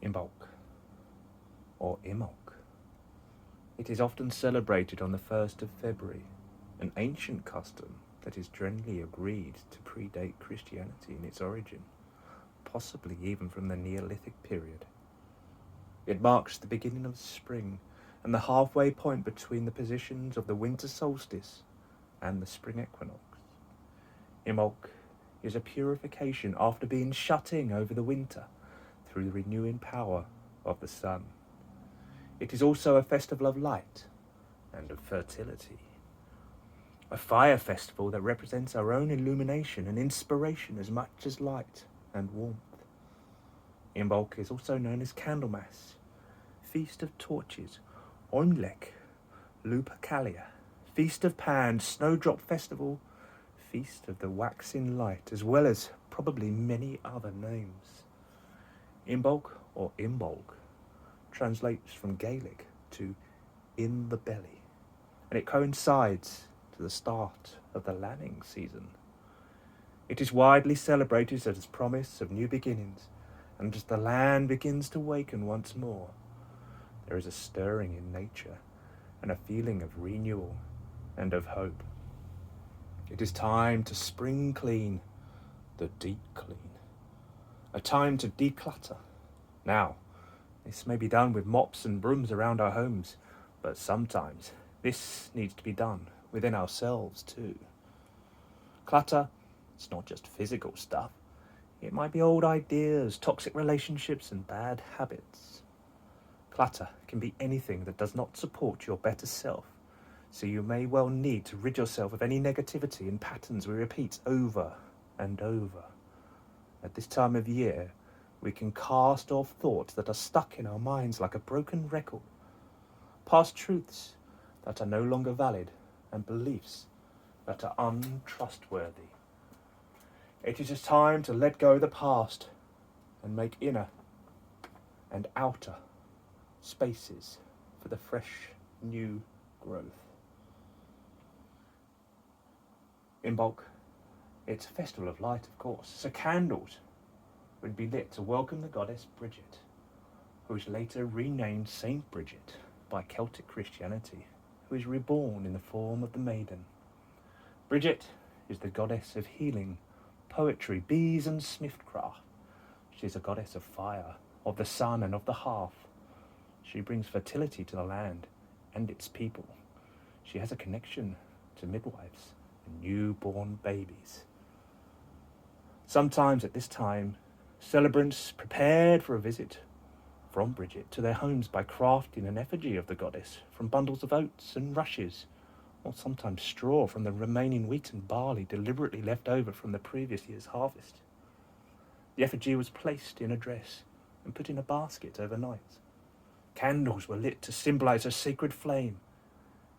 Imbolc, or Imbolc. It is often celebrated on the 1st of February, an ancient custom that is generally agreed to predate Christianity in its origin, possibly even from the Neolithic period. It marks the beginning of spring and the halfway point between the positions of the winter solstice and the spring equinox. Imbolc is a purification after being shut in over the winter through the renewing power of the sun. It is also a festival of light and of fertility. A fire festival that represents our own illumination and inspiration as much as light and warmth. Imbolc is also known as Candlemas, Feast of Torches, Imbolc, Lupercalia, Feast of Pan, Snowdrop Festival, Feast of the Waxing Light, as well as probably many other names. Imbolc, or Imbolc, translates from Gaelic to in the belly, and it coincides to the start of the lambing season. It is widely celebrated as a promise of new beginnings, and as the land begins to waken once more, there is a stirring in nature and a feeling of renewal and of hope. It is time to spring clean, the deep clean, a time to declutter. Now, this may be done with mops and brooms around our homes, but sometimes this needs to be done within ourselves too. Clutter, it's not just physical stuff. It might be old ideas, toxic relationships, and bad habits. Clutter can be anything that does not support your better self, so you may well need to rid yourself of any negativity and patterns we repeat over and over. At this time of year, we can cast off thoughts that are stuck in our minds like a broken record, past truths that are no longer valid, and beliefs that are untrustworthy. It is a time to let go of the past and make inner and outer spaces for the fresh, new growth. Imbolc, it's a festival of light, of course, so candles would be lit to welcome the goddess Bridget, who was later renamed Saint Bridget by Celtic Christianity, who is reborn in the form of the maiden. Bridget is the goddess of healing, poetry, bees and smithcraft. She is a goddess of fire, of the sun and of the hearth. She brings fertility to the land and its people. She has a connection to midwives and newborn babies. Sometimes at this time, celebrants prepared for a visit from Bridget to their homes by crafting an effigy of the goddess from bundles of oats and rushes, or sometimes straw from the remaining wheat and barley deliberately left over from the previous year's harvest. The effigy was placed in a dress and put in a basket overnight. Candles were lit to symbolize a sacred flame,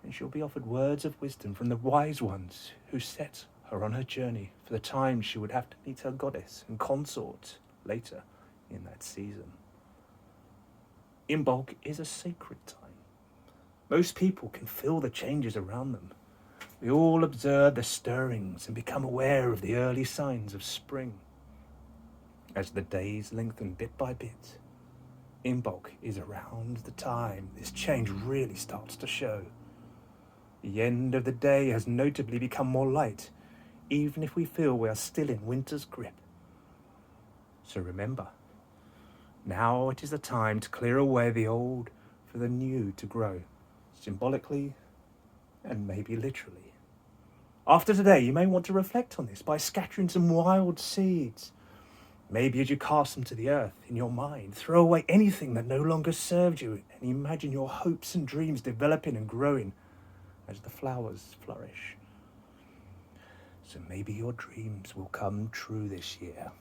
and she'll be offered words of wisdom from the wise ones who set her on her journey for the time she would have to meet her goddess and consort later in that season. Imbolc is a sacred time. Most people can feel the changes around them. We all observe the stirrings and become aware of the early signs of spring. As the days lengthen bit by bit, Imbolc is around the time this change really starts to show. The end of the day has notably become more light, even if we feel we are still in winter's grip. So remember, now it is the time to clear away the old for the new to grow, symbolically and maybe literally. After today, you may want to reflect on this by scattering some wild seeds. Maybe as you cast them to the earth in your mind, throw away anything that no longer served you and imagine your hopes and dreams developing and growing as the flowers flourish. So maybe your dreams will come true this year.